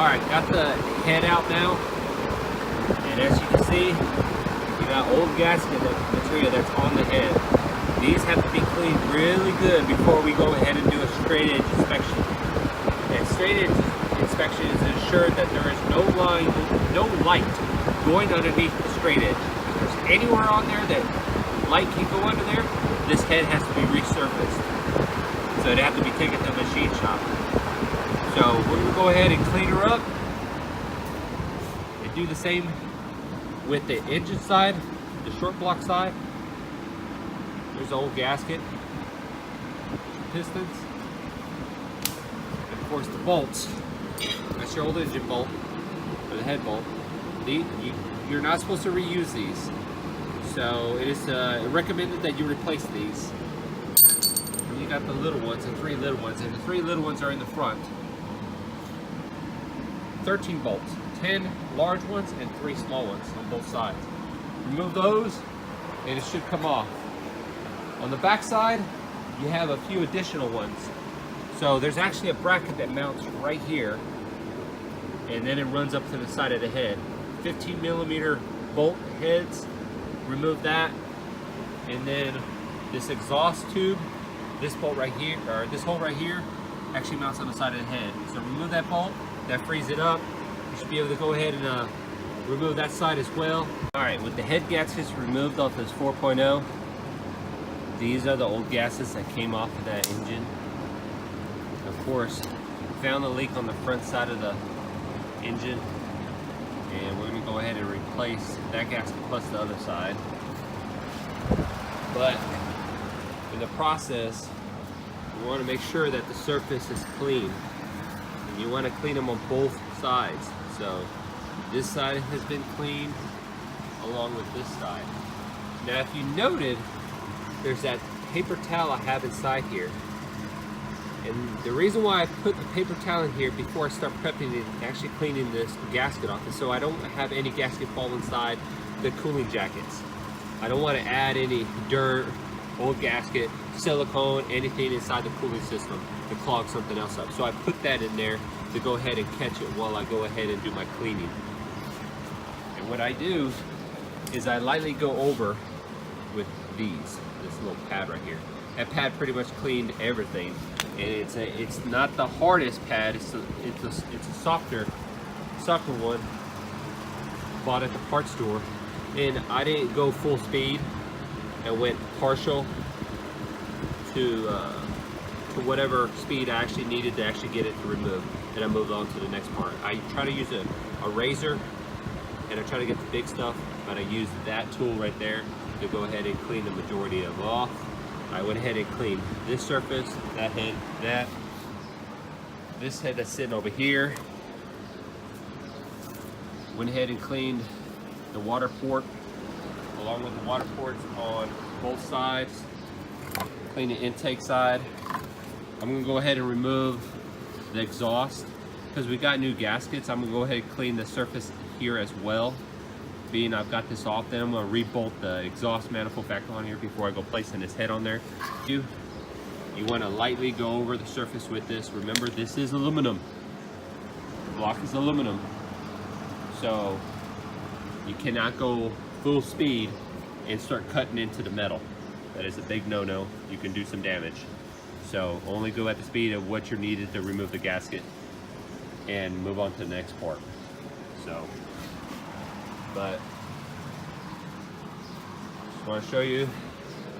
Alright, got the head out now, and as you can see, we got old gasket material that's on the head. These have to be cleaned really good before we go ahead and do a straight edge inspection. And straight edge inspection is to ensure that there is no line, no light going underneath the straight edge. If there's anywhere on there that light can go under there, this head has to be resurfaced. So it'd have to be taken to the machine shop. So we're going to go ahead and clean her up and do the same with the engine side, the short block side. There's the old gasket, pistons, and of course the bolts. That's your old engine bolt, or the head bolt. You're not supposed to reuse these. So it is recommended that you replace these. And you got the little ones, and 3 little ones, and the 3 little ones are in the front. 13 bolts, 10 large ones and 3 small ones on both sides. Remove those and it should come off. On the back side, you have a few additional ones. So there's actually a bracket that mounts right here, and then it runs up to the side of the head. 15 millimeter bolt heads, remove that. And then this exhaust tube, this bolt right here, or this hole right here, actually mounts on the side of the head. So remove that bolt. That frees it up. You should be able to go ahead and remove that side as well. Alright, with the head gaskets removed off this 4.0, these are the old gaskets that came off of that engine. Of course, we found the leak on the front side of the engine, and we're going to go ahead and replace that gasket plus the other side. But in the process, we want to make sure that the surface is clean. You want to clean them on both sides. So this side has been cleaned along with this side. Now if you noted, there's that paper towel I have inside here. And the reason why I put the paper towel in here before I start prepping and actually cleaning this gasket off is so I don't have any gasket fall inside the cooling jackets. I don't want to add any dirt, old gasket, silicone, anything inside the cooling system to clog something else up. So I put that in there to go ahead and catch it while I go ahead and do my cleaning. And what I do is I lightly go over with this little pad right here. That pad pretty much cleaned everything, and it's not the hardest pad. It's a softer one. Bought at the parts store, and I didn't go full speed. I went partial to whatever speed I actually needed to actually get it to remove. Then I moved on to the next part. I try to use a razor, and I try to get the big stuff, but I used that tool right there to go ahead and clean the majority of them off. I went ahead and cleaned this surface, that head, this head that's sitting over here. Went ahead and cleaned the water port along with the water ports on both sides. Clean the intake side. I'm gonna go ahead and remove the exhaust because we got new gaskets. I'm gonna go ahead and clean the surface here as well. Being I've got this off, then I'm gonna re-bolt the exhaust manifold back on here before I go placing this head on there. You wanna lightly go over the surface with this. Remember, this is aluminum. The block is aluminum. So you cannot go full speed and start cutting into the metal. That is a big no-no. You can do some damage. So only go at the speed of what you're needed to remove the gasket and move on to the next part. So, but just want to show you,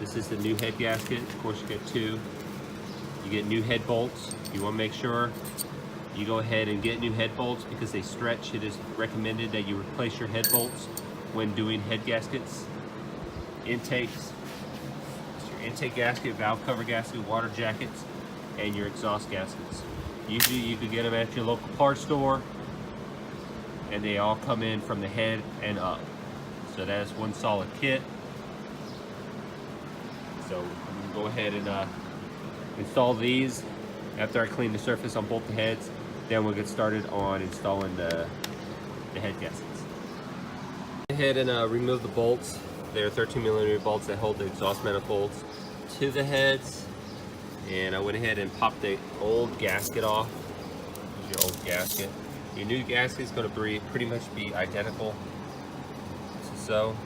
this is the new head gasket. Of course, you get 2. You get new head bolts. You want to make sure you go ahead and get new head bolts because they stretch. It is recommended that you replace your head bolts when doing head gaskets. Intakes, your intake gasket, valve cover gasket, water jackets, and your exhaust gaskets. Usually you can get them at your local parts store, and they all come in from the head and up. So that is one solid kit. So I'm gonna go ahead and install these after I clean the surface on both the heads. Then we'll get started on installing the head gaskets. Go ahead and remove the bolts. They're 13mm bolts that hold the exhaust manifolds to the heads. And I went ahead and popped the old gasket off. Here's your old gasket. Your new gasket is going to pretty much be identical. So,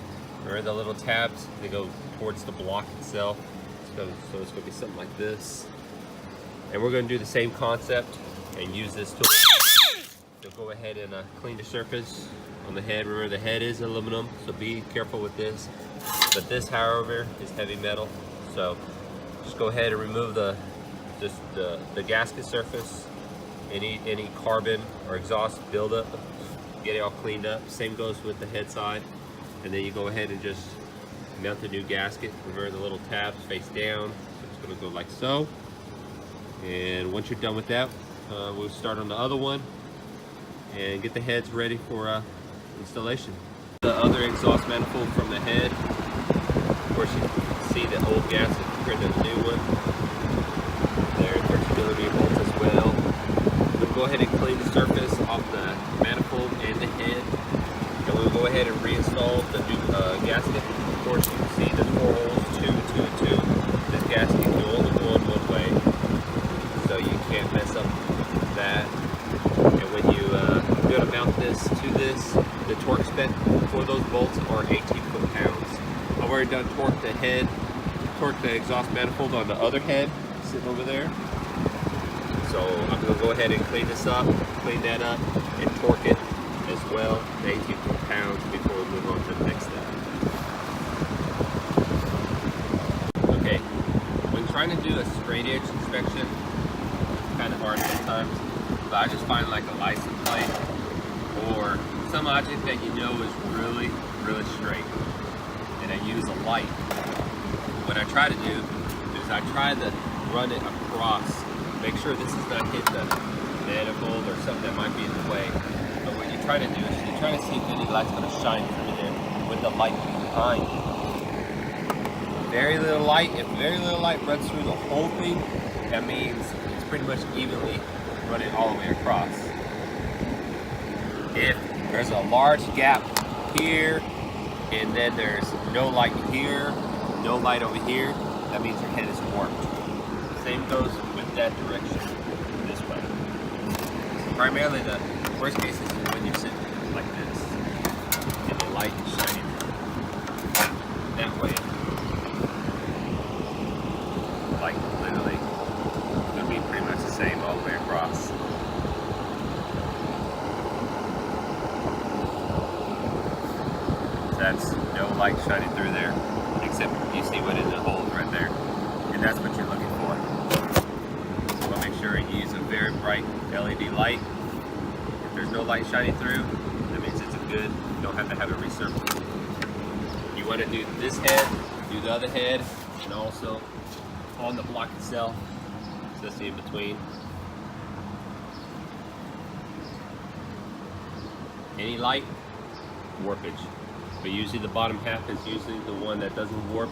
remember the little tabs? They go towards the block itself. So it's going to be something like this. And we're going to do the same concept and use this tool. So go ahead and clean the surface on the head. Remember, the head is aluminum, so be careful with this. But this, however, is heavy metal. So just go ahead and remove the gasket surface, any carbon or exhaust buildup, get it all cleaned up. Same goes with the head side. And then you go ahead and just mount the new gasket. Remember the little tabs face down. So it's going to go like so. And once you're done with that, we'll start on the other one and get the heads ready for installation. The other exhaust manifold from the head. Of course, you can see the old gasket compared to the new one. There, 13mm bolts as well. We'll go ahead and clean the surface off the manifold and the head. And we'll go ahead and reinstall the new gasket. Of course, you can see the 4 holes, 2, 2, and 2. This gasket can only go in one way, so you can't mess up that. And when you go to mount this to this, the torque spec for those bolts are 18 foot-pounds. I've already done torque the exhaust manifold on the other head, sitting over there. So I'm going to go ahead and clean this up, clean that up, and torque it as well, 18 foot-pounds, before we move on to the next step. Okay, when trying to do a straight edge inspection, it's kind of hard sometimes, but I just find like a license plate or some object that you know is really, really straight, and I use a light. What I try to do is I try to run it across, make sure this is not hit the manifold or something that might be in the way. But what you try to do is you try to see if any light's going to shine through there with the light behind you. Very little light. If very little light runs through the whole thing, that means it's pretty much evenly running all the way across. If there's a large gap here, and then there's no light here, no light over here, that means your head is warped. Same goes with that direction, this way. Primarily the worst case is when you sit like this, and the light is shining that way. Like literally, it's going to be pretty much the same all the way across. That's no light shining through there, except you see what is the hole right there, and that's what you're looking for. So we'll make sure you use a very bright LED light. If there's no light shining through, that means it's a good, you don't have to have it recircled. You want to do this head, do the other head, and also on the block itself, so that's in between. Any light, warpage. But usually the bottom half is usually the one that doesn't warp.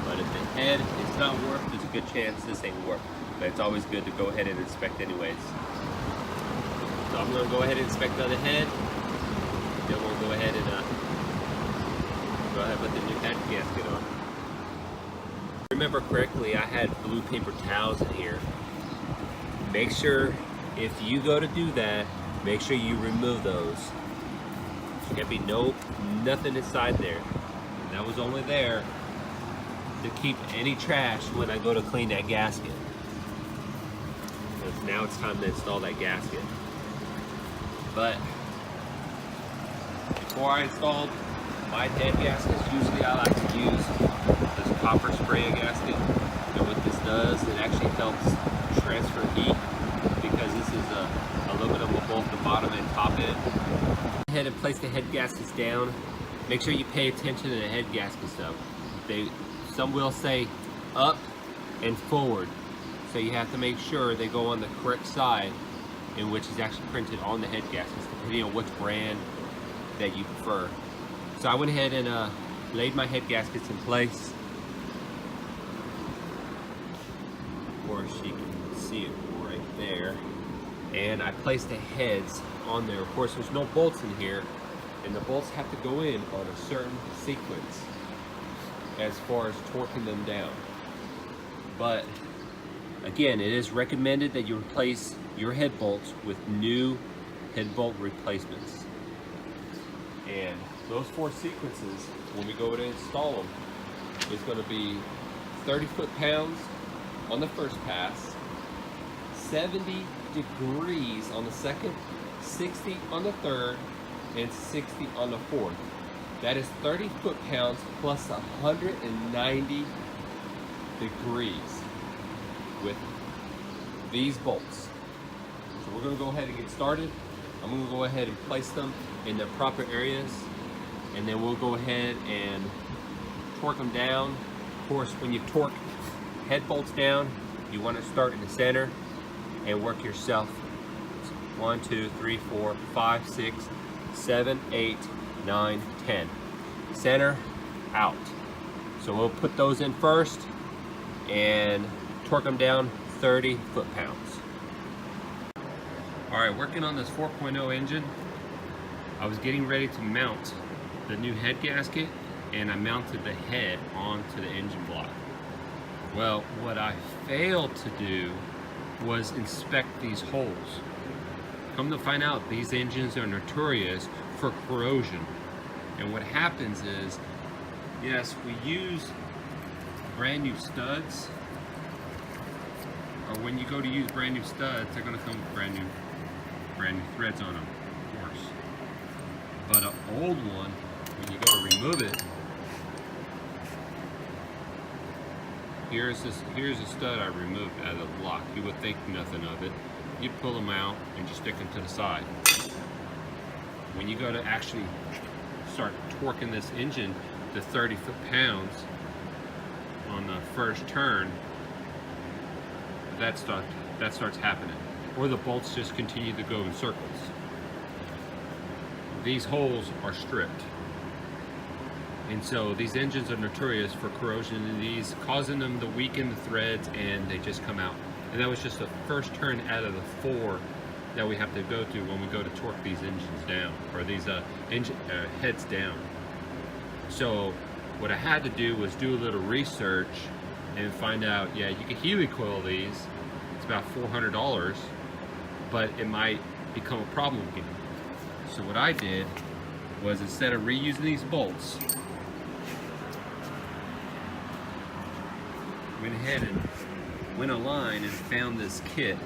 But if the head is not warped, there's a good chance this ain't warped. But it's always good to go ahead and inspect anyways. So I'm going to go ahead and inspect the other head. Then we'll go ahead and put the new head gasket on. Remember correctly, I had blue paper towels in here. Make sure if you go to do that, make sure you remove those. There can be nothing inside there. And that was only there to keep any trash when I go to clean that gasket. Because now it's time to install that gasket. But before I installed my head gaskets, usually I like to use this copper spray gasket. And what this does, it actually helps transfer heat, because this is aluminum on both the bottom and top end. Go ahead and place the head gaskets down. Make sure you pay attention to the head gaskets though. Some will say up and forward, so you have to make sure they go on the correct side, in which is actually printed on the head gaskets, depending on which brand that you prefer. So I went ahead and laid my head gaskets in place. Of course, you can see it right there. And I placed the heads on there. Of course, there's no bolts in here, and the bolts have to go in on a certain sequence as far as torquing them down. But again, it is recommended that you replace your head bolts with new head bolt replacements. And those 4 sequences, when we go to install them, is going to be 30 foot-pounds on the first pass, 70 degrees on the second, 60 on the third, and 60 on the fourth. That is 30 foot-pounds plus 190 degrees with these bolts. So we're going to go ahead and get started. I'm going to go ahead and place them in the proper areas, and then we'll go ahead and torque them down. Of course, when you torque head bolts down, you want to start in the center and work yourself 1, 2, 3, 4, 5, 6, 7, 8, 9, 10. Center, out. So we'll put those in first and torque them down 30 foot-pounds. All right, working on this 4.0 engine, I was getting ready to mount the new head gasket, and I mounted the head onto the engine block. Well, what I failed to do was inspect these holes. Come to find out, these engines are notorious for corrosion. And what happens is, yes, we use brand new studs, or when you go to use brand new studs, they're going to come with brand new threads on them, of course. But an old one, when you go to remove it, here's a stud I removed out of the block. You would think nothing of it. You'd pull them out and just stick them to the side. When you go to actually start torquing this engine to 30 foot-pounds on the first turn, that starts happening. Or the bolts just continue to go in circles. These holes are stripped. And so these engines are notorious for corrosion in these, causing them to weaken the threads, and they just come out. And that was just the first turn out of the 4 that we have to go through when we go to torque these engines down, or these heads down. So what I had to do was do a little research and find out, yeah, you can helicoil these. It's about $400, but it might become a problem again. So what I did was, instead of reusing these bolts, went ahead and went online and found this kit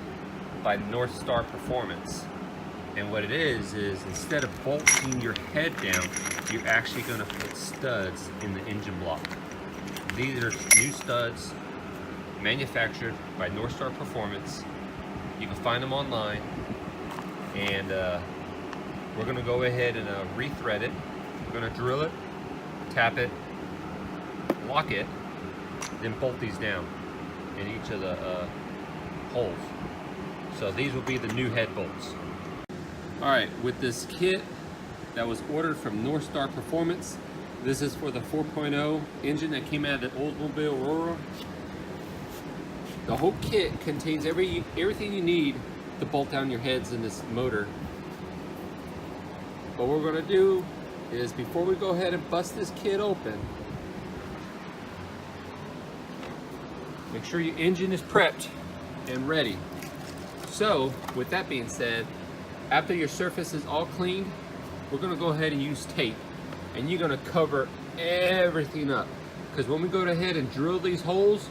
by Northstar Performance. And what it is instead of bolting your head down, you're actually going to put studs in the engine block. These are new studs manufactured by Northstar Performance. You can find them online, and we're going to go ahead and rethread it. We're going to drill it, tap it, lock it, then bolt these down in each of the holes. So these will be the new head bolts. Alright, with this kit that was ordered from Northstar Performance, this is for the 4.0 engine that came out of the Oldsmobile Aurora. The whole kit contains everything you need to bolt down your heads in this motor. What we're going to do is, before we go ahead and bust this kit open, make sure your engine is prepped and ready. So, with that being said, after your surface is all cleaned, we're going to go ahead and use tape, and you're going to cover everything up, because when we go ahead and drill these holes,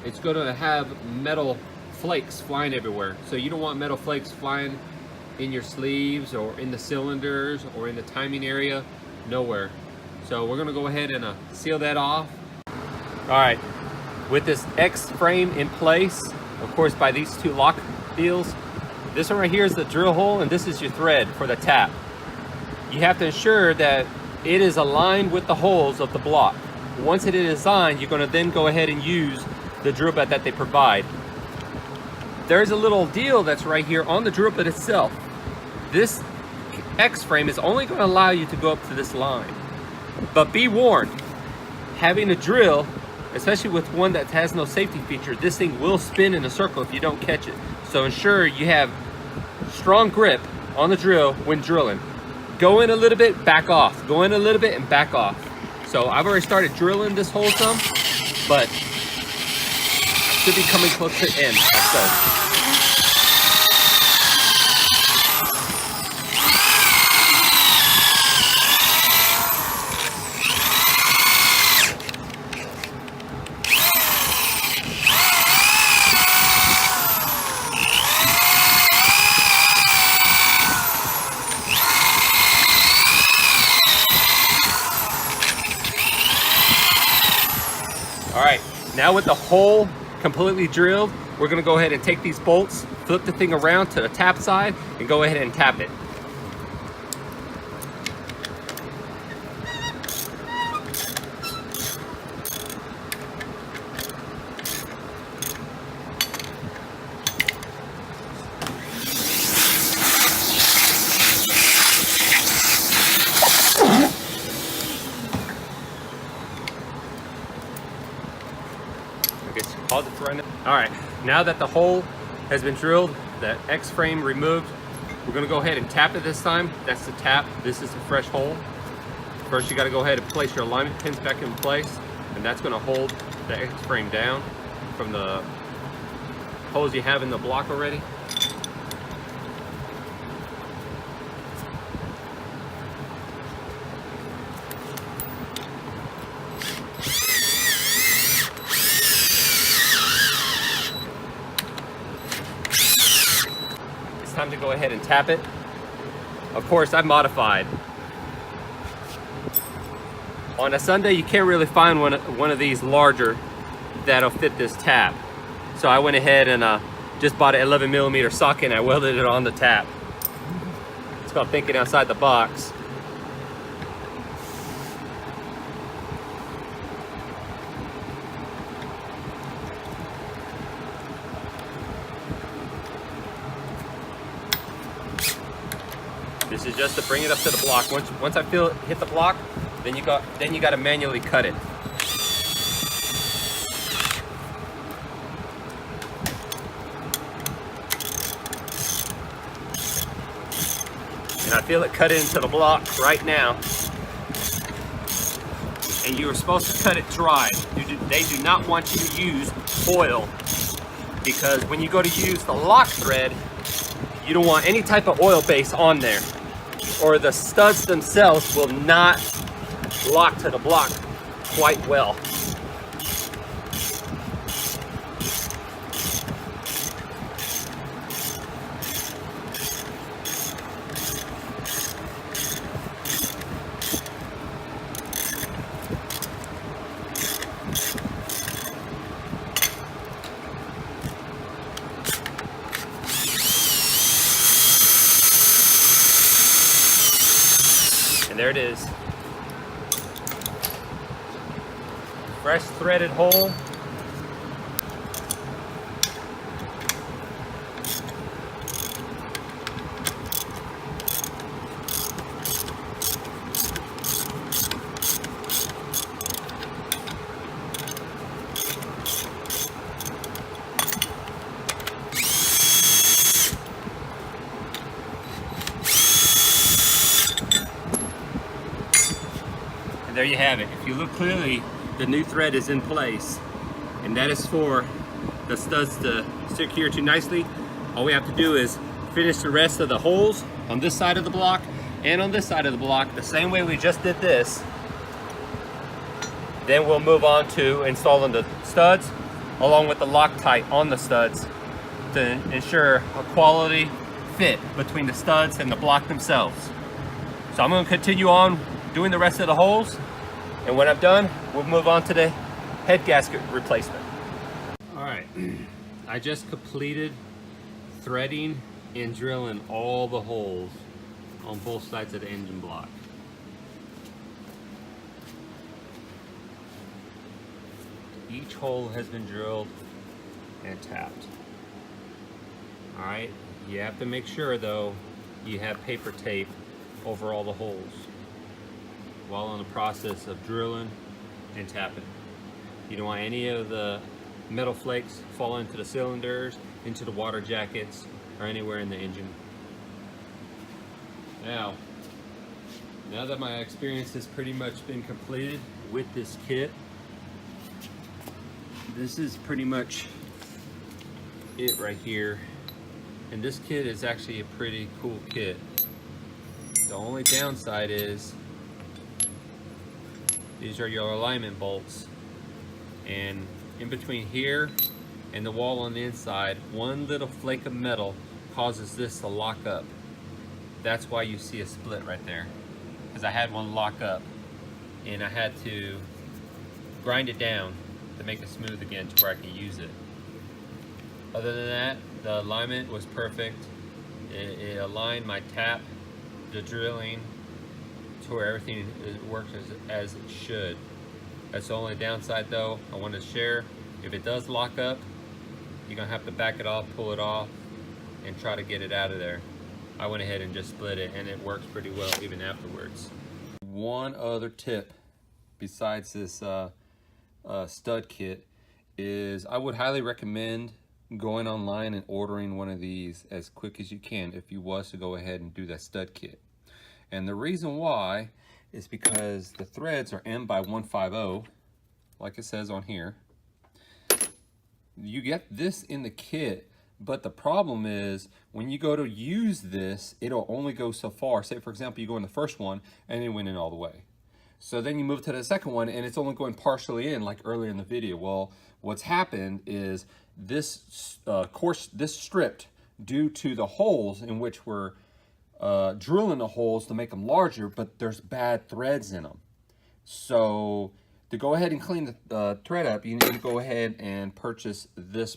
it's going to have metal flakes flying everywhere. So you don't want metal flakes flying in your sleeves or in the cylinders or in the timing area, nowhere. So we're going to go ahead and seal that off. All right, with this X frame in place, of course, by these 2 lock deals, this one right here is the drill hole, and this is your thread for the tap. You have to ensure that it is aligned with the holes of the block. Once it is aligned, you're going to then go ahead and use the drill bit that they provide. There's a little deal that's right here on the drill bit itself. This X frame is only going to allow you to go up to this line. But be warned, having a drill, especially with one that has no safety feature, this thing will spin in a circle if you don't catch it. So ensure you have strong grip on the drill when drilling. Go in a little bit, back off. Go in a little bit and back off. So I've already started drilling this hole some, but should be coming close to the end. So All right, now with the hole completely drilled, we're gonna go ahead and take these bolts, flip the thing around to the tap side, and go ahead and tap it. Pause it for right now. All right, now that the hole has been drilled, the X-frame removed, we're gonna go ahead and tap it this time. That's the tap, this is the fresh hole. First you gotta go ahead and place your alignment pins back in place, and that's gonna hold the X-frame down from the holes you have in the block already. Time to go ahead and tap it. Of course, I've modified. On a Sunday, you can't really find one of these larger that'll fit this tap. So I went ahead and just bought an 11mm socket and I welded it on the tap. It's called thinking outside the box. This is just to bring it up to the block. Once I feel it hit the block, then you got to manually cut it. And I feel it cut into the block right now. And you are supposed to cut it dry. They do not want you to use oil, because when you go to use the lock thread, you don't want any type of oil base on there, or the studs themselves will not lock to the block quite well. And there it is. Fresh threaded hole. And there you have it. If you look clearly, the new thread is in place, and that is for the studs to secure to nicely. All we have to do is finish the rest of the holes on this side of the block and on this side of the block the same way we just did this. Then we'll move on to installing the studs along with the Loctite on the studs to ensure a quality fit between the studs and the block themselves. So I'm going to continue on doing the rest of the holes, and when I'm done, we'll move on to the head gasket replacement. All right, I just completed threading and drilling all the holes on both sides of the engine block. Each hole has been drilled and tapped. All right, you have to make sure though you have paper tape over all the holes while in the process of drilling and tapping. You don't want any of the metal flakes falling into the cylinders, into the water jackets, or anywhere in the engine. Now that my experience has pretty much been completed with this kit, this is pretty much it right here. And this kit is actually a pretty cool kit. The only downside is these are your alignment bolts, and in between here and the wall on the inside, one little flake of metal causes this to lock up. That's why you see a split right there, because I had one lock up and I had to grind it down to make it smooth again to where I can use it. Other than that, the alignment was perfect. It aligned my tap, the drilling, to where everything works as it should. That's the only downside though I want to share. If it does lock up, you're gonna have to back it off, pull it off, and try to get it out of there. I went ahead and just split it, and it works pretty well even afterwards. One other tip besides this stud kit is I would highly recommend going online and ordering one of these as quick as you can if you was to go ahead and do that stud kit. And the reason why is because the threads are M by 150, like it says on here. You get this in the kit, but the problem is when you go to use this, it'll only go so far. Say for example, you go in the first one and it went in all the way. So then you move to the second one and it's only going partially in, like earlier in the video. Well, what's happened is this this stripped due to the holes in which we're drilling the holes to make them larger, but there's bad threads in them. So to go ahead and clean the thread up, you need to go ahead and purchase this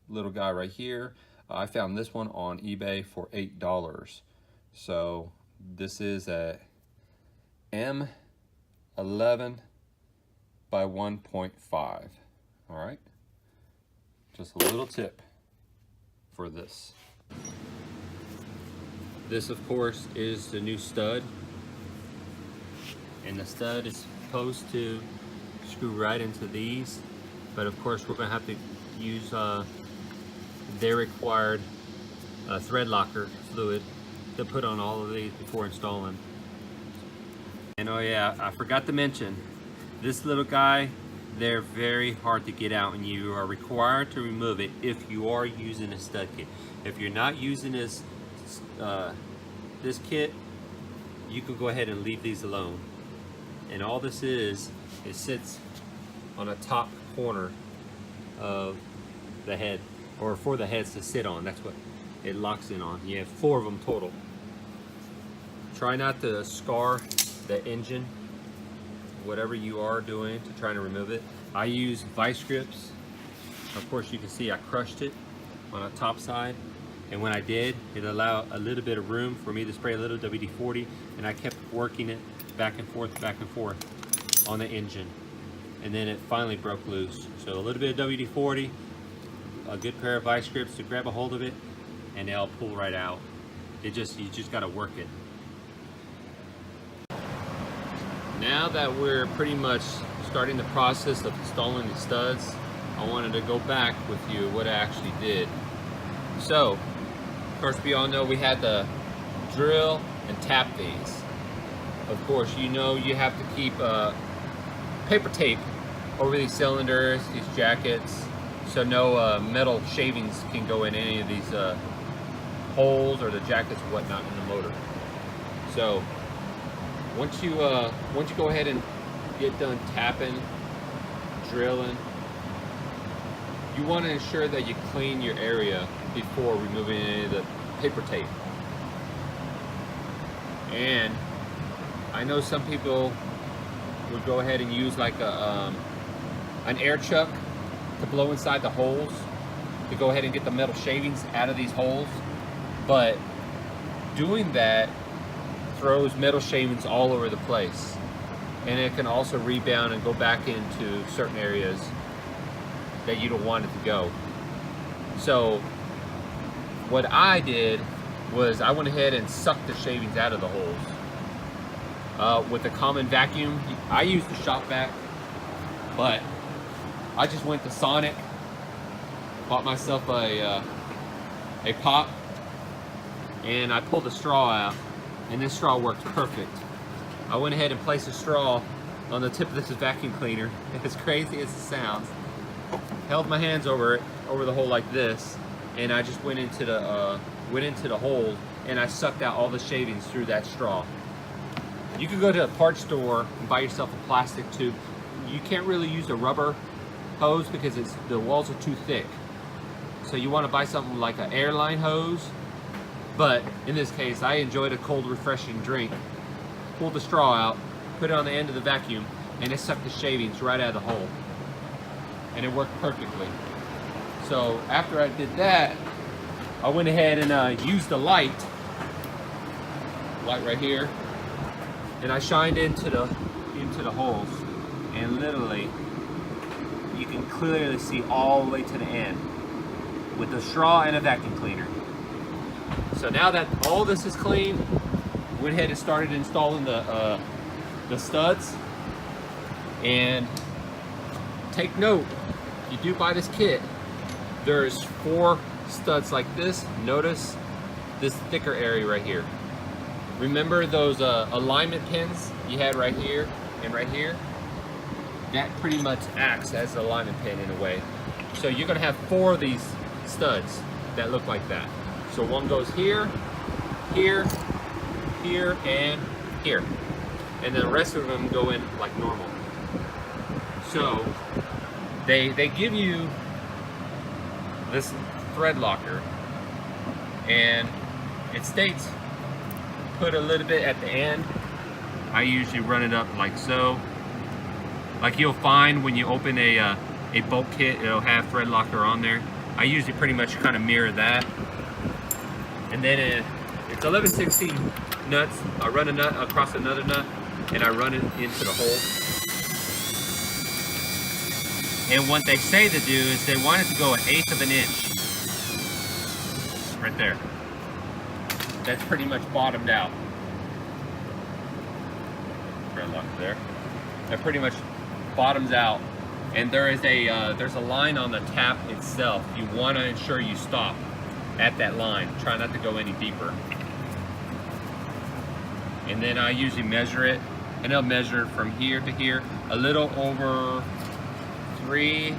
little guy right here. I found this one on eBay for $8. So this is a M11 by 1.5. All right, just a little tip for this. This, of course, is the new stud, and the stud is supposed to screw right into these, but of course we're going to have to use their required thread locker fluid to put on all of these before installing. And oh yeah, I forgot to mention, this little guy, they're very hard to get out, and you are required to remove it if you are using a stud kit. If you're not using this kit, you can go ahead and leave these alone. And all this is, it sits on the top corner of the head, or for the heads to sit on. That's what it locks in on. You have 4 of them total. Try not to scar the engine, whatever you are doing to try to remove it. I use vice grips. Of course, you can see I crushed it on the top side, and when I did, it allowed a little bit of room for me to spray a little WD-40, and I kept working it back and forth on the engine, and then it finally broke loose. So a little bit of WD-40, a good pair of vice grips to grab a hold of it, and they'll pull right out. You just got to work it. Now that we're pretty much starting the process of installing the studs, I wanted to go back with you what I actually did. So, of course, we all know we had to drill and tap these. Of course, you know you have to keep paper tape over these cylinders, these jackets, so no metal shavings can go in any of these holes or the jackets or whatnot in the motor. So once you go ahead and get done tapping, drilling, you want to ensure that you clean your area before removing any of the paper tape. And I know some people would go ahead and use like an air chuck to blow inside the holes to go ahead and get the metal shavings out of these holes, but doing that throws metal shavings all over the place, and it can also rebound and go back into certain areas that you don't want it to go. So what I did was I went ahead and sucked the shavings out of the holes with a common vacuum. I used the shop vac, but I just went to Sonic, bought myself a pop, and I pulled the straw out, and this straw worked perfect. I went ahead and placed a straw on the tip of this vacuum cleaner, as crazy as it sounds, held my hands over it, over the hole like this, and I just went into the hole, and I sucked out all the shavings through that straw. You could go to a parts store and buy yourself a plastic tube. You can't really use a rubber hose because the walls are too thick. So you want to buy something like an airline hose. But in this case, I enjoyed a cold, refreshing drink. Pulled the straw out, put it on the end of the vacuum, and it sucked the shavings right out of the hole. and it worked perfectly. So after I did that, I went ahead and used the light right here, and I shined into the holes, and literally you can clearly see all the way to the end with a straw and a vacuum cleaner. So now that all this is clean, went ahead and started installing the studs. And take note, if you do buy this kit, there's 4 studs like this. Notice this thicker area right here. Remember those alignment pins you had right here and right here? That pretty much acts as an alignment pin in a way. So you're gonna have 4 of these studs that look like that. So one goes here, here, here, and here. And then the rest of them go in like normal. So they give you this thread locker, and it states put a little bit at the end. I usually run it up like so. Like you'll find when you open a bulk kit, it'll have thread locker on there. I usually pretty much kind of mirror that. And then it's 11/16 nuts. I run a nut across another nut, and I run it into the hole. And what they say to do is they want it to go 1/8 of an inch. Right there. That's pretty much bottomed out. Thread lock there. That pretty much bottoms out. And there is there's a line on the tap itself. You want to ensure you stop at that line. Try not to go any deeper. And then I usually measure it, and I'll measure it from here to here, a little over 3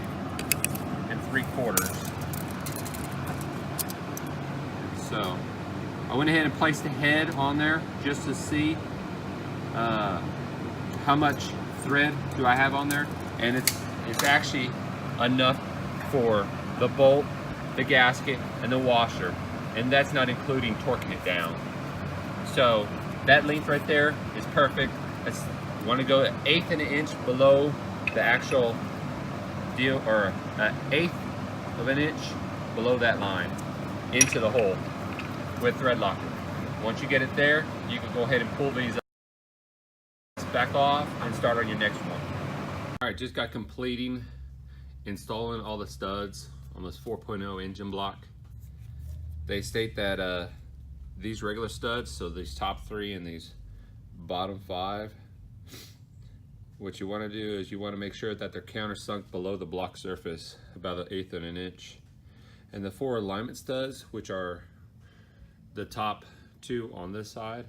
3/4. So I went ahead and placed the head on there just to see how much thread do I have on there, and it's actually enough for the bolt, the gasket, and the washer, and that's not including torquing it down. So that length right there is perfect. You want to go 1/8 of an inch below the actual deal, or 1/8 of an inch below that line into the hole with thread locker. Once you get it there, you can go ahead and pull these back off and start on your next one. All right, just got completing installing all the studs on this 4.0 engine block. They state that these regular studs, so these top 3 and these bottom 5, what you want to do is you want to make sure that they're countersunk below the block surface about 1/8 of an inch. And the 4 alignment studs, which are the top 2 on this side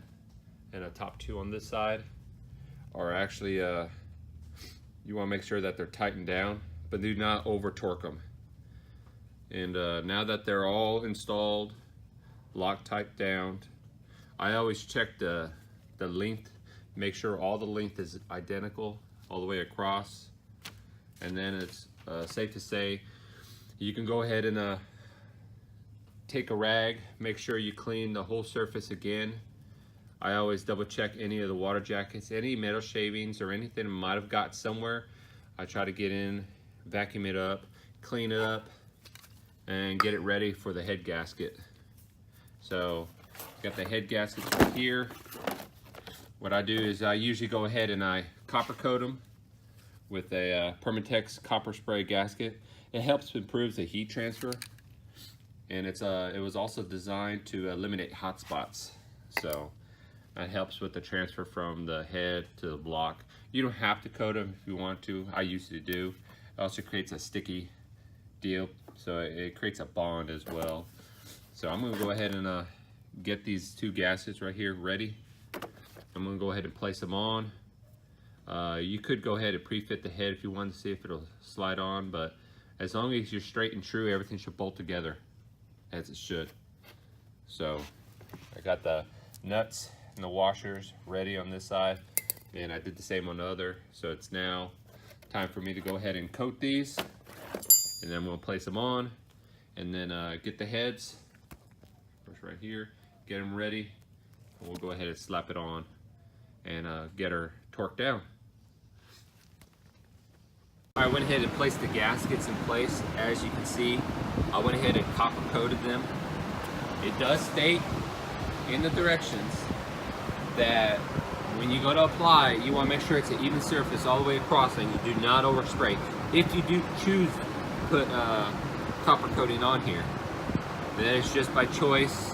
and a top 2 on this side, are actually you want to make sure that they're tightened down, but do not over torque them. And now that they're all installed, Loctite down, I always check the length, make sure all the length is identical all the way across, and then it's safe to say you can go ahead and take a rag, make sure you clean the whole surface again. I always double check any of the water jackets, any metal shavings or anything might have got somewhere. I try to get in, vacuum it up, clean it up, and get it ready for the head gasket. So got the head gaskets right here. What I do is I usually go ahead and I copper coat them with a Permatex copper spray gasket. It helps improve the heat transfer, and it was also designed to eliminate hot spots. So it helps with the transfer from the head to the block. You don't have to coat them if you want to. I usually do. It also creates a sticky deal, so it creates a bond as well. So I'm going to go ahead and get these 2 gaskets right here ready. I'm going to go ahead and place them on. You could go ahead and pre-fit the head if you want to see if it'll slide on, but as long as you're straight and true, everything should bolt together as it should. So I got the nuts and the washers ready on this side, and I did the same on the other. So it's now time for me to go ahead and coat these, and then we'll place them on, and then get the heads right here, get them ready, and we'll go ahead and slap it on and get her torqued down. I went ahead and placed the gaskets in place. As you can see, I went ahead and copper coated them. It does state in the directions that when you go to apply, you want to make sure it's an even surface all the way across and you do not overspray. If you do choose to put copper coating on here, then it's just by choice.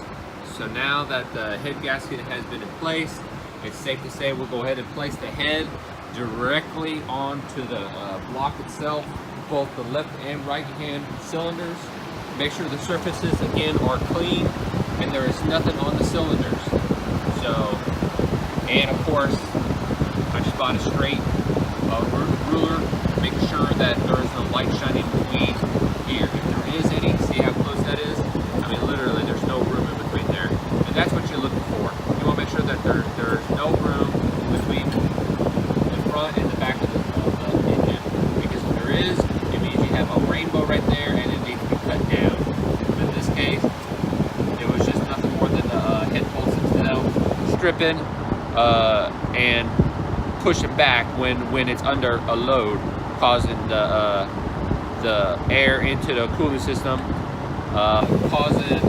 So now that the head gasket has been in place, it's safe to say we'll go ahead and place the head directly onto the block itself, both the left and right hand cylinders. Make sure the surfaces again are clean and there is nothing on the cylinders. So, and of course, I just bought a straight ruler, making sure that there is no light shining between here. If there is any, see how close that is? I mean, literally, there's no room in between there. And that's what you're looking for. You want to make sure that there's no room between the front and the back of the engine. Because if there is, it means you have a rainbow right there and it needs to be cut down. But in this case, it was just nothing more than the head bolts itself stripping and pushing back when it's under a load, causing the air into the cooling system, causing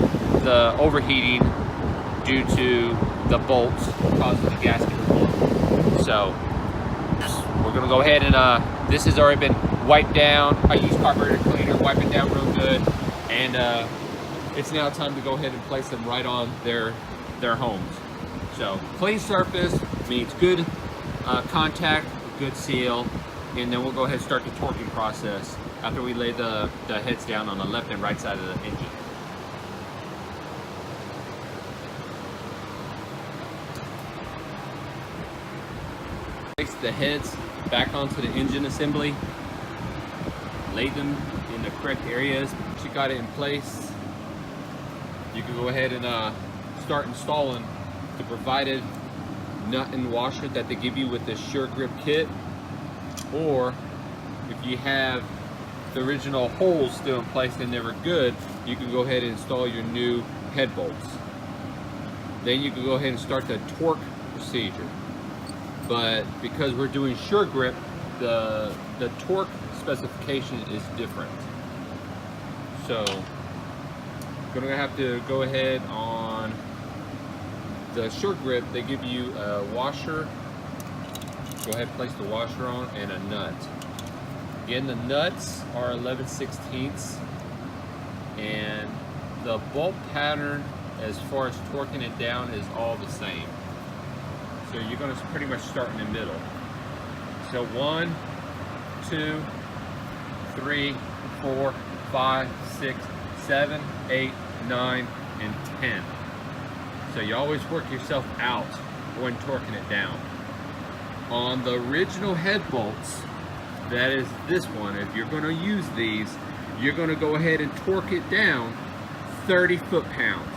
the overheating due to the bolts, causing the gasket to blow. So we're gonna go ahead and this has already been wiped down. I use carburetor cleaner, wipe it down real good, and it's now time to go ahead and place them right on their homes. So clean surface means good contact, good seal, and then we'll go ahead and start the torquing process after we lay the heads down on the left and right side of the engine. Place the heads back onto the engine assembly, lay them in the correct areas. Once you got it in place, you can go ahead and start installing the provided nut and washer that they give you with the Sure Grip kit, or if you have the original holes still in place and they were good, you can go ahead and install your new head bolts. Then you can go ahead and start the torque procedure. But because we're doing Sure Grip, the torque specification is different. So gonna have to go ahead on the Sure Grip. They give you a washer. Go ahead and place the washer on, and a nut. Again, the nuts are 11/16, and the bolt pattern as far as torquing it down is all the same. So you're going to pretty much start in the middle. So 1, 2, 3, 4, 5, 6, 7, 8, 9, and 10. So you always work yourself out when torquing it down. On the original head bolts, that is this one, if you're going to use these, you're going to go ahead and torque it down 30 foot-pounds.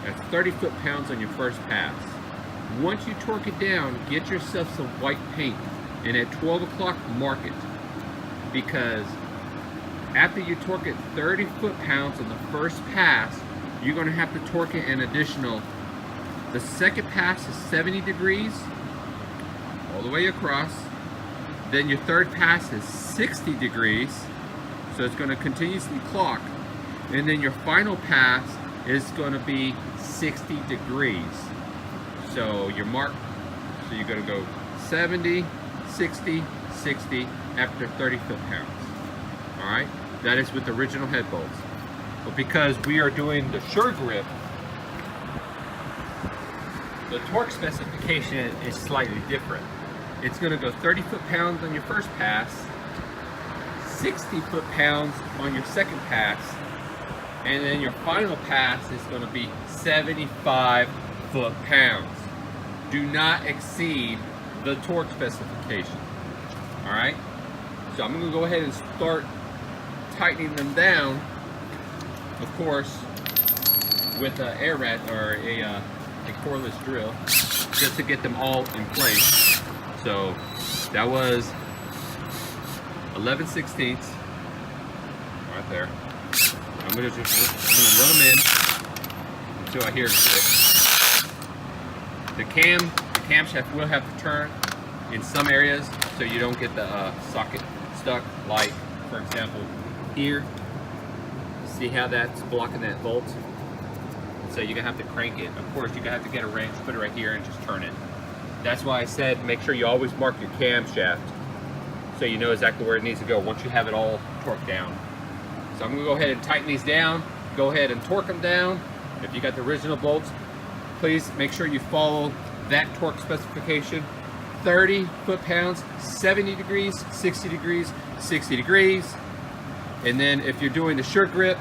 That's 30 foot-pounds on your first pass. Once you torque it down, get yourself some white paint, and at 12 o'clock, mark it. Because after you torque it 30 foot-pounds on the first pass, you're going to have to torque it an additional. The second pass is 70 degrees all the way across. Then your third pass is 60 degrees, so it's going to continuously clock. And then your final pass is going to be 60 degrees. So your mark, so you're going to go 70, 60, 60 after 30 foot-pounds. All right, that is with the original head bolts. But because we are doing the Sure Grip, the torque specification is slightly different. It's going to go 30 foot-pounds on your first pass, 60 foot-pounds on your second pass, and then your final pass is going to be 75 foot-pounds. Do not exceed the torque specification. All right, so I'm going to go ahead and start tightening them down, of course, with an air rat or a coreless drill, just to get them all in place. So that was 11/16 right there. I'm gonna run them in until I hear it click. The cam shaft will have to turn in some areas so you don't get the socket stuck, like for example here. See how that's blocking that bolt? So you're gonna have to crank it. Of course, you're gonna have to get a wrench, put it right here, and just turn it. That's why I said make sure you always mark your cam shaft so you know exactly where it needs to go once you have it all torqued down. So I'm gonna go ahead and tighten these down. Go ahead and torque them down. If you got the original bolts, please make sure you follow that torque specification. 30 foot-pounds, 70 degrees, 60 degrees, 60 degrees. And then if you're doing the short grip,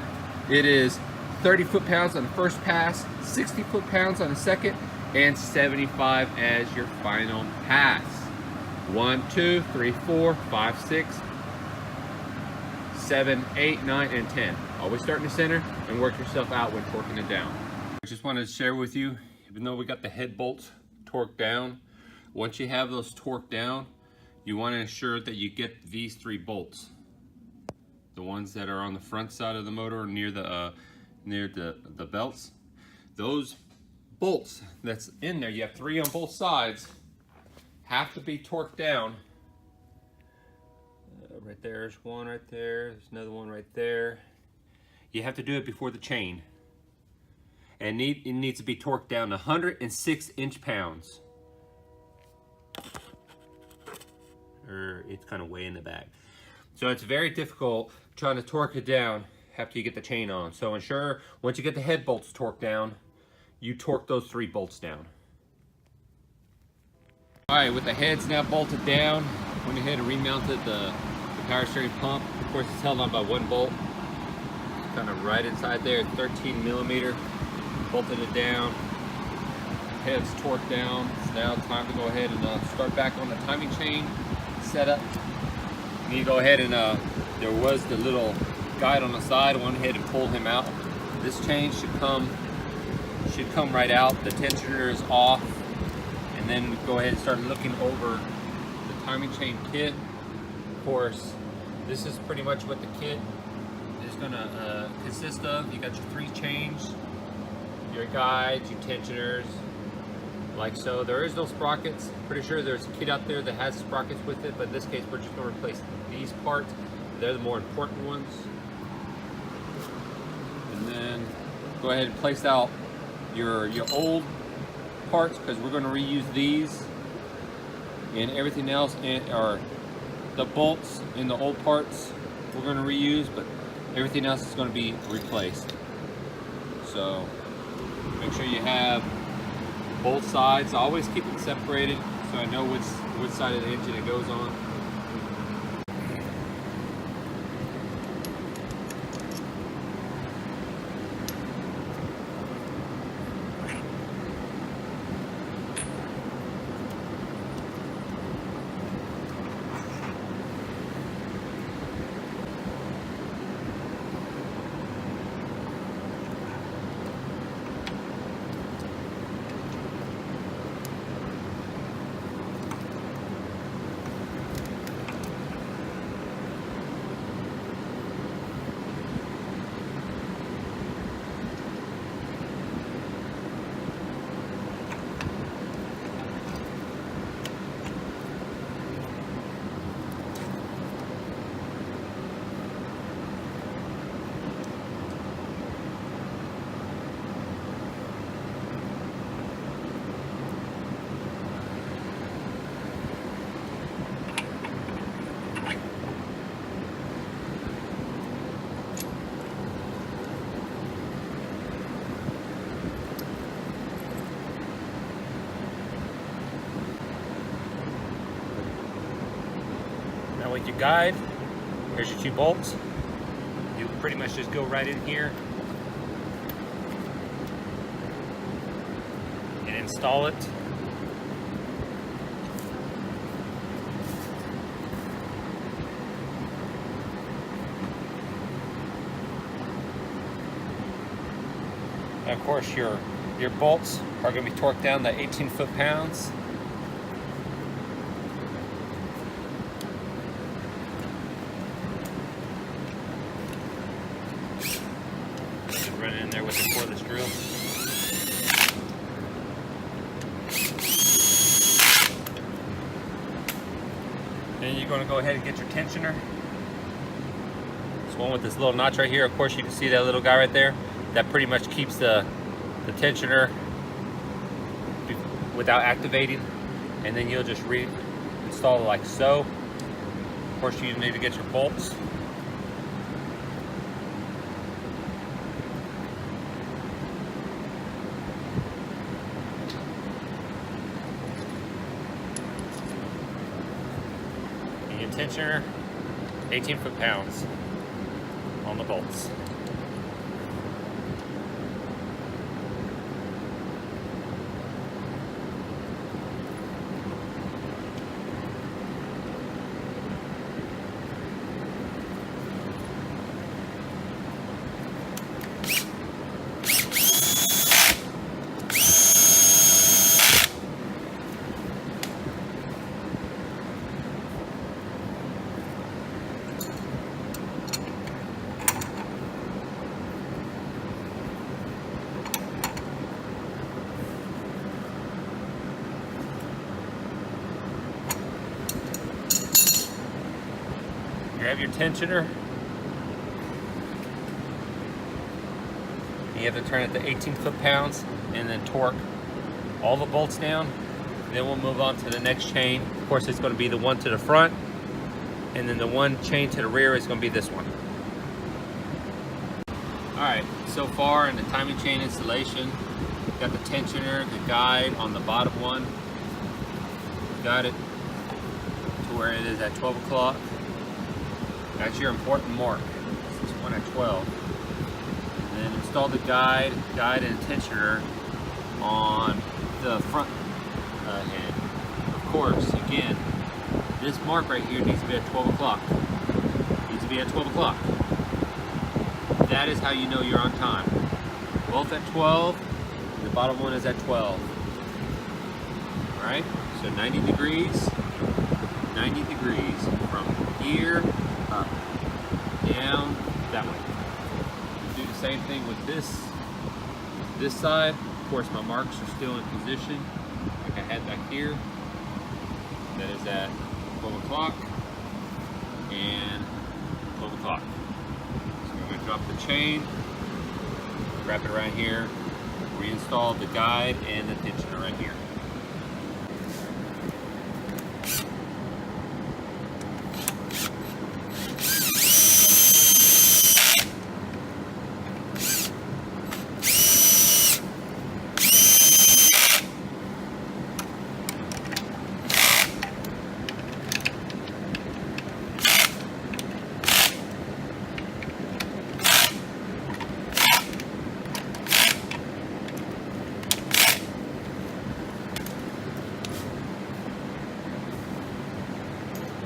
it is 30 foot-pounds on the first pass, 60 foot-pounds on the second, and 75 as your final pass. 1, 2, 3, 4, 5, 6, 7, 8, 9, and 10. Always start in the center and work yourself out when torquing it down. I just wanted to share with you, even though we got the head bolts torqued down, once you have those torqued down, you want to ensure that you get these 3 bolts. The ones that are on the front side of the motor near the belts. Those bolts that's in there, you have 3 on both sides, have to be torqued down. Right there's one right there, there's another one right there. You have to do it before the chain. And it needs to be torqued down to 106 inch-pounds. Or it's kind of way in the back. So it's very difficult trying to torque it down after you get the chain on. So ensure once you get the head bolts torqued down, you torque those 3 bolts down. All right, with the heads now bolted down, went ahead and remounted the power steering pump. Of course, it's held on by 1 bolt. It's kind of right inside there, 13 millimeter. Bolted it down. Heads torqued down. It's now time to go ahead and start back on the timing chain setup. You need to go ahead and there was the little guide on the side. I went ahead and pulled him out. This chain should come right out. The tensioner is off, and then go ahead and start looking over the timing chain kit. Of course, this is pretty much what the kit is going to consist of. You got your 3 chains, your guides, your tensioners, like so. There is no sprockets. Pretty sure there's a kit out there that has sprockets with it, but in this case we're just going to replace these parts. They're the more important ones. And then go ahead and place out your old parts, because we're going to reuse these, and everything else are the bolts in the old parts we're going to reuse, but everything else is going to be replaced. So make sure you have both sides. Always keep it separated so I know which side of the engine it goes on. With your guide, here's your 2 bolts. You pretty much just go right in here and install it. And of course your bolts are going to be torqued down to 18 foot-pounds. Run in there with the cordless drill. then you're going to go ahead and get your tensioner. This one with this little notch right here. Of course, you can see that little guy right there. That pretty much keeps the tensioner without activating. And then you'll just reinstall it like so. Of course, you need to get your bolts. And your tensioner, 18 foot-pounds on the bolts. You have your tensioner. You have to turn it to 18 foot-pounds and then torque all the bolts down. Then we'll move on to the next chain. Of course, it's going to be the one to the front, and then the one chain to the rear is going to be this one. Alright, so far in the timing chain installation, got the tensioner, the guide on the bottom one. Got it to where it is at 12 o'clock. That's your important mark. This one at 12. And then install the guide and tensioner on the front head. Of course, again, this mark right here needs to be at 12 o'clock. Needs to be at 12 o'clock. That is how you know you're on time. Both at 12, and the bottom one is at 12. Alright, so 90 degrees from here up, down, that way. Do the same thing with this side. Of course, my marks are still in position, like I had back here. That is at 12 o'clock and 12 o'clock. So I'm going to drop the chain, wrap it around here, reinstall the guide and the tensioner right here.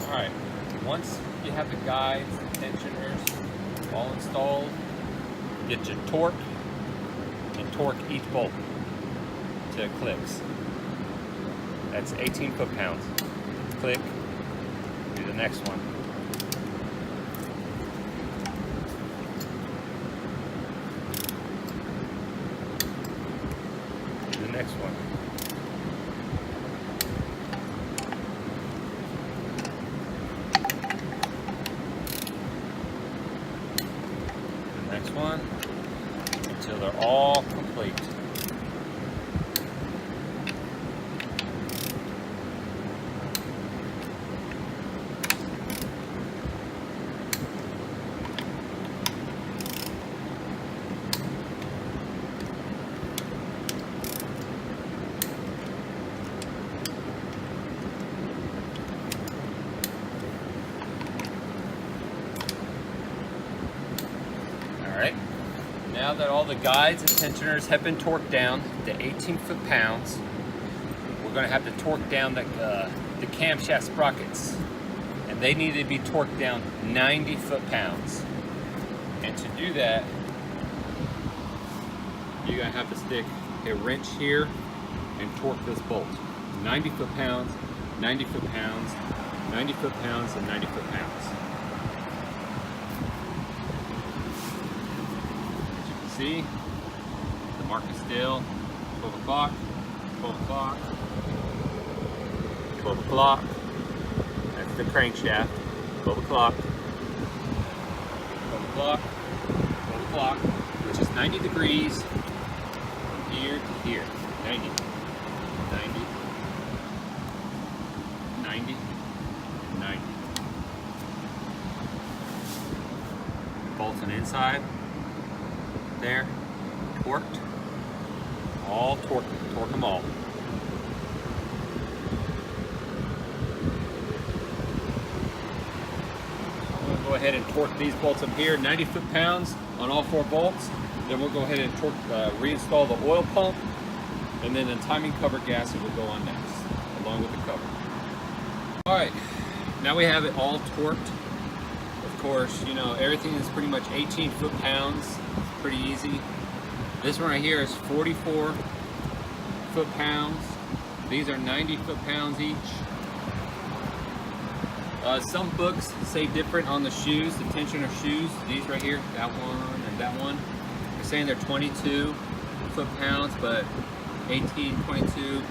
Alright, once you have the guides, the tensioners all installed, get your torque and torque each bolt till it clicks. That's 18 foot-pounds. Click, do the next one. Do the next one. Next one until they're all complete. Alright, now that all the guides and tensioners have been torqued down to 18 foot-pounds, we're going to have to torque down the Cam Shaft Sprockets. And they need to be torqued down 90 foot-pounds. And to do that, you're going to have to stick a wrench here and torque this bolt. 90 foot-pounds, 90 foot-pounds, 90 foot-pounds, and 90 foot-pounds. See, the mark is still 12 o'clock, 12 o'clock, 12 o'clock. That's the crankshaft. 12 o'clock. 12 o'clock. 12 o'clock, which is 90 degrees from here to here. 90. 90. 90. 90. Bolts on the inside. There. Torqued. All torqued. Torque them all. Go ahead and torque these bolts up here, 90 foot-pounds on all 4 bolts. Then we'll go ahead and torque, reinstall the oil pump, and then the timing cover gasket will go on next, along with the cover. All right, now we have it all torqued. Of course, you know, everything is pretty much 18 foot-pounds. It's pretty easy. This one right here is 44 foot-pounds. These are 90 foot-pounds each. Some books say different on the shoes, the tensioner shoes. These right here, that one and that one. They're saying they're 22 foot-pounds, but 18, 22,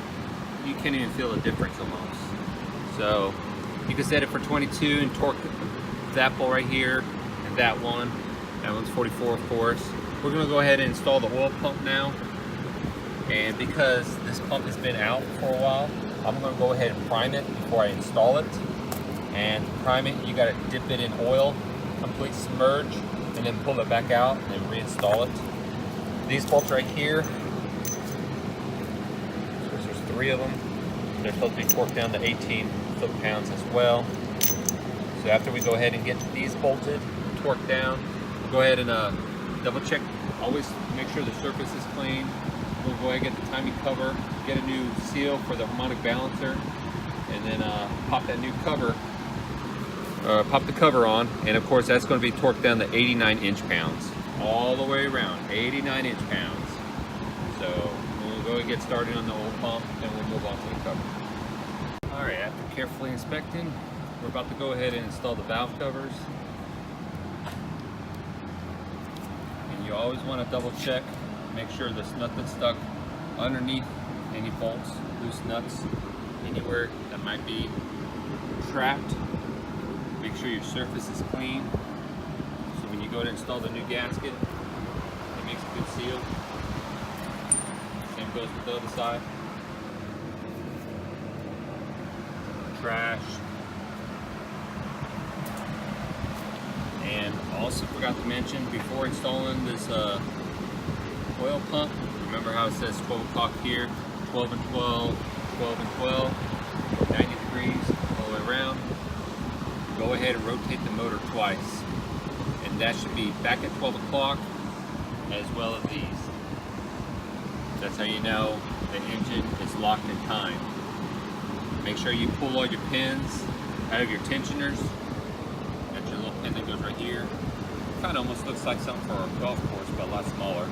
you can't even feel the difference almost. So you can set it for 22 and torque that bolt right here and that one. That one's 44, of course. We're gonna go ahead and install the oil pump now. And because this pump has been out for a while, I'm gonna go ahead and prime it before I install it. And to prime it, you gotta dip it in oil, complete submerge, and then pull it back out and reinstall it. These bolts right here, there's 3 of them. They're supposed to be torqued down to 18 foot-pounds as well. So after we go ahead and get these bolted, torqued down, we'll go ahead and double check. Always make sure the surface is clean. We'll go ahead and get the timing cover, get a new seal for the harmonic balancer, and then pop that new cover. Pop the cover on, and of course that's going to be torqued down to 89 inch-pounds all the way around, 89 inch-pounds. So we'll go and get started on the oil pump, then we'll move on to the cover. All right, after carefully inspecting, we're about to go ahead and install the valve covers. And you always want to double check, make sure there's nothing stuck underneath any bolts, loose nuts, anywhere that might be trapped. Make sure your surface is clean. So when you go to install the new gasket, it makes a good seal. Same goes with the other side. Trash. And also forgot to mention, before installing this oil pump, remember how it says 12 o'clock here, 12 and 12, 12 and 12, 90 degrees all the way around. Go ahead and rotate the motor twice, and that should be back at 12 o'clock as well as these. That's how you know the engine is locked in time. Make sure you pull all your pins out of your tensioners. That's your little pin that goes right here. Kind of almost looks like something for a golf course, but a lot smaller.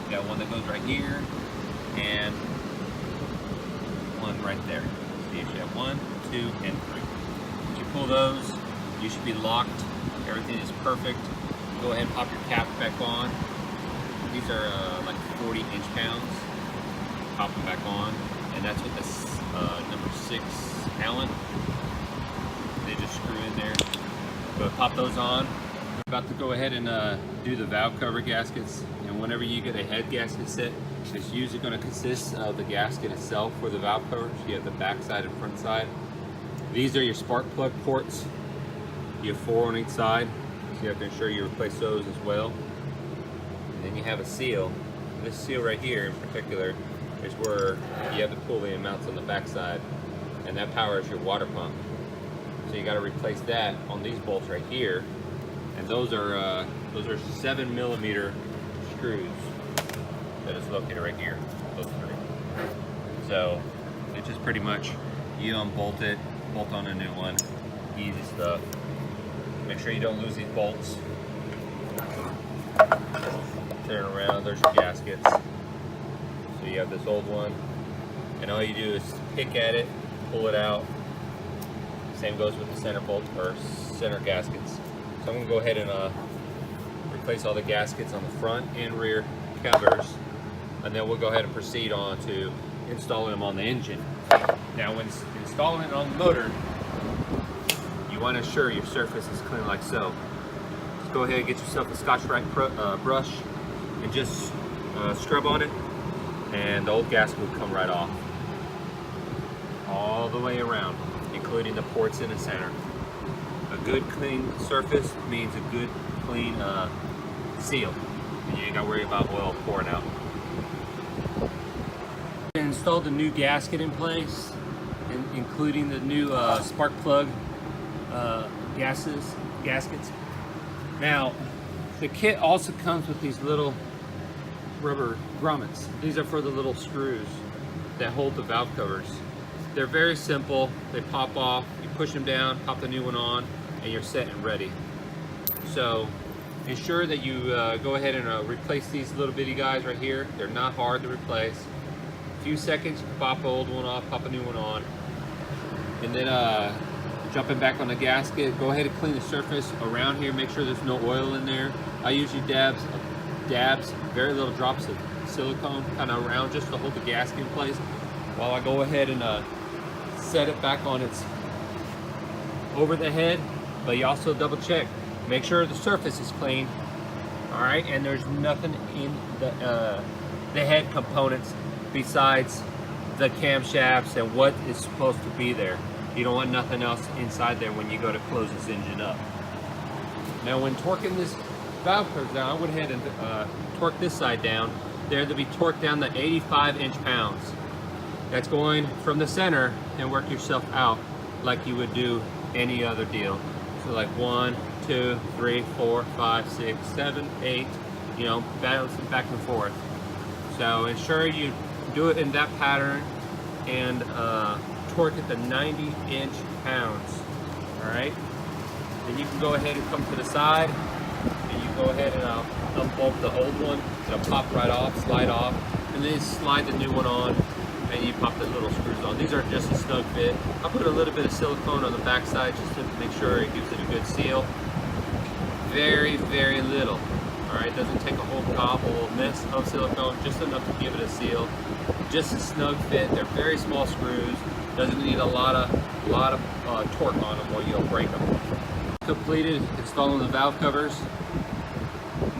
You got one that goes right here, and one right there. So you have 1, 2, and 3. Pull those, you should be locked. Everything is perfect. Go ahead and pop your cap back on. These are like 40 inch-pounds. Pop them back on, and that's with this number 6 Allen. They just screw in there. But pop those on. We're about to go ahead and do the valve cover gaskets. And whenever you get a head gasket set, it's usually going to consist of the gasket itself for the valve covers. You have the back side and front side. These are your spark plug ports. You have 4 on each side, so you have to ensure you replace those as well. And then you have a seal. This seal right here in particular is where you have the pulley and mounts on the back side, and that powers your water pump. So you got to replace that on these bolts right here, and those are 7mm screws that is located right here. Those 3. So it's just pretty much you unbolt it, bolt on a new one. Easy stuff. Make sure you don't lose these bolts. Turn around, there's your gaskets. So you have this old one, and all you do is pick at it, pull it out. Same goes with the center bolt or center gaskets. So I'm going to go ahead and replace all the gaskets on the front and rear covers, and then we'll go ahead and proceed on to installing them on the engine. Now when installing it on the motor, you want to ensure your surface is clean like so. Just go ahead and get yourself a Scotch-Brite brush and just scrub on it, and the old gasket will come right off. All the way around, including the ports in the center. A good clean surface means a good clean seal, and you ain't got to worry about oil pouring out. Installed the new gasket in place, including the new spark plug gaskets. Now, the kit also comes with these little rubber grommets. These are for the little screws that hold the valve covers. They're very simple. They pop off, you push them down, pop the new one on, and you're set and ready. So ensure that you go ahead and replace these little bitty guys right here. They're not hard to replace. A few seconds, you can pop the old one off, pop a new one on, and then jumping back on the gasket, go ahead and clean the surface around here. Make sure there's no oil in there. I usually dabs very little drops of silicone kind of around just to hold the gasket in place while I go ahead and set it back on its over the head. But you also double check, make sure the surface is clean, all right, and there's nothing in the head components besides the camshafts and what is supposed to be there. You don't want nothing else inside there when you go to close this engine up. Now when torquing this valve curve down, I went ahead and torque this side down. They're to be torqued down to 85 inch-pounds. That's going from the center, and work yourself out like you would do any other deal. So like 1, 2, 3, 4, 5, 6, 7, 8, you know, balancing back and forth. So ensure you do it in that pattern and torque it to 90 inch-pounds. All right. Then you can go ahead and come to the side, and you go ahead and unbolt the old one. It'll pop right off, slide off, and then slide the new one on, and you pop the little screws on. These are just a snug fit. I put a little bit of silicone on the back side just to make sure it gives it a good seal. Very, very little. All right, doesn't take a whole gobble mess of silicone, just enough to give it a seal. Just a snug fit. They're very small screws. Doesn't need a lot of torque on them or you'll break them. Completed installing the valve covers,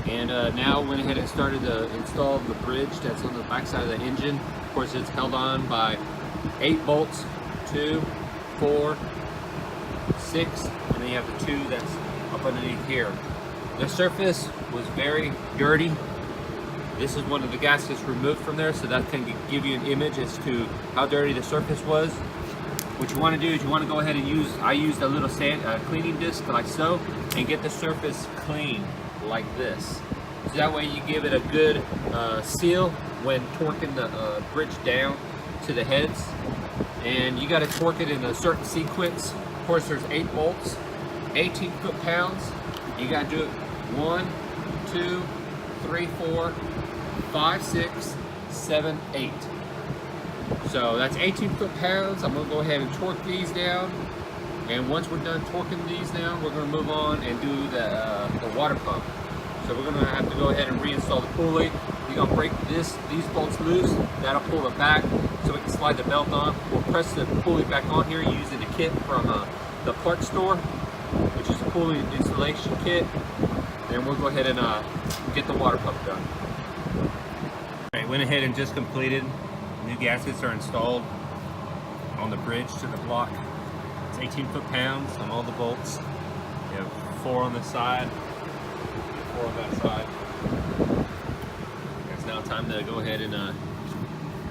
and now went ahead and started to install the bridge that's on the back side of the engine. Of course, it's held on by 8 bolts, 2, 4, 6, and then you have the 2 that's up underneath here. The surface was very dirty. This is one of the gaskets removed from there, so that can give you an image as to how dirty the surface was. What you want to do is you want to go ahead and I used a little sand cleaning disc like so, and get the surface clean like this. So that way you give it a good seal when torquing the bridge down to the heads. And you got to torque it in a certain sequence. Of course, there's 8 bolts, 18 foot-pounds. You got to do it 1, 2, 3, 4, 5, 6, 7, 8. So that's 18 foot-pounds. I'm going to go ahead and torque these down. And once we're done torquing these down, we're going to move on and do the water pump. So we're going to have to go ahead and reinstall the pulley. You're going to break these bolts loose. That'll pull it back so we can slide the belt on. We'll press the pulley back on here using the kit from the parts store, which is a pulley installation kit. Then we'll go ahead and get the water pump done. All right, went ahead and just completed. New gaskets are installed on the bridge to the block. It's 18 foot-pounds on all the bolts. You have 4 on this side, 4 on that side. It's now time to go ahead and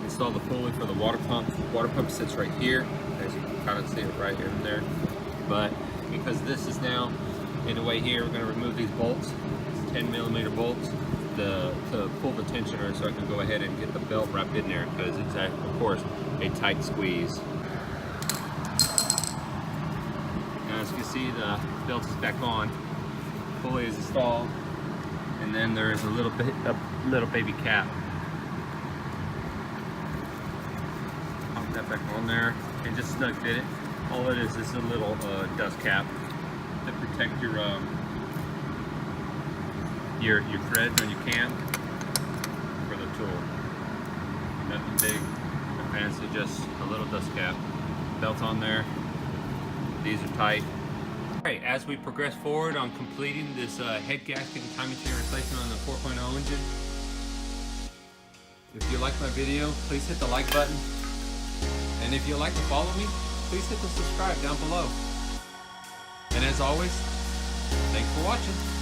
install the pulley for the water pump. The water pump sits right here, as you can kind of see it right here and there. But because this is now in the way here, we're going to remove these bolts, 10mm bolts, to pull the tensioner so I can go ahead and get the belt wrapped in there, because it's, of course, a tight squeeze. Now, as you can see, the belt is back on, pulley is installed, and then there is a little baby cap. Pop that back on there and just snug fit it. All it is a little dust cap to protect your threads on your cam for the tool. Nothing big, nothing fancy, just a little dust cap. Belts on there. These are tight. Alright, as we progress forward on completing this head gasket and timing chain replacement on the 4.0 engine, if you like my video, please hit the like button. And if you'd like to follow me, please hit the subscribe down below. And as always, thanks for watching.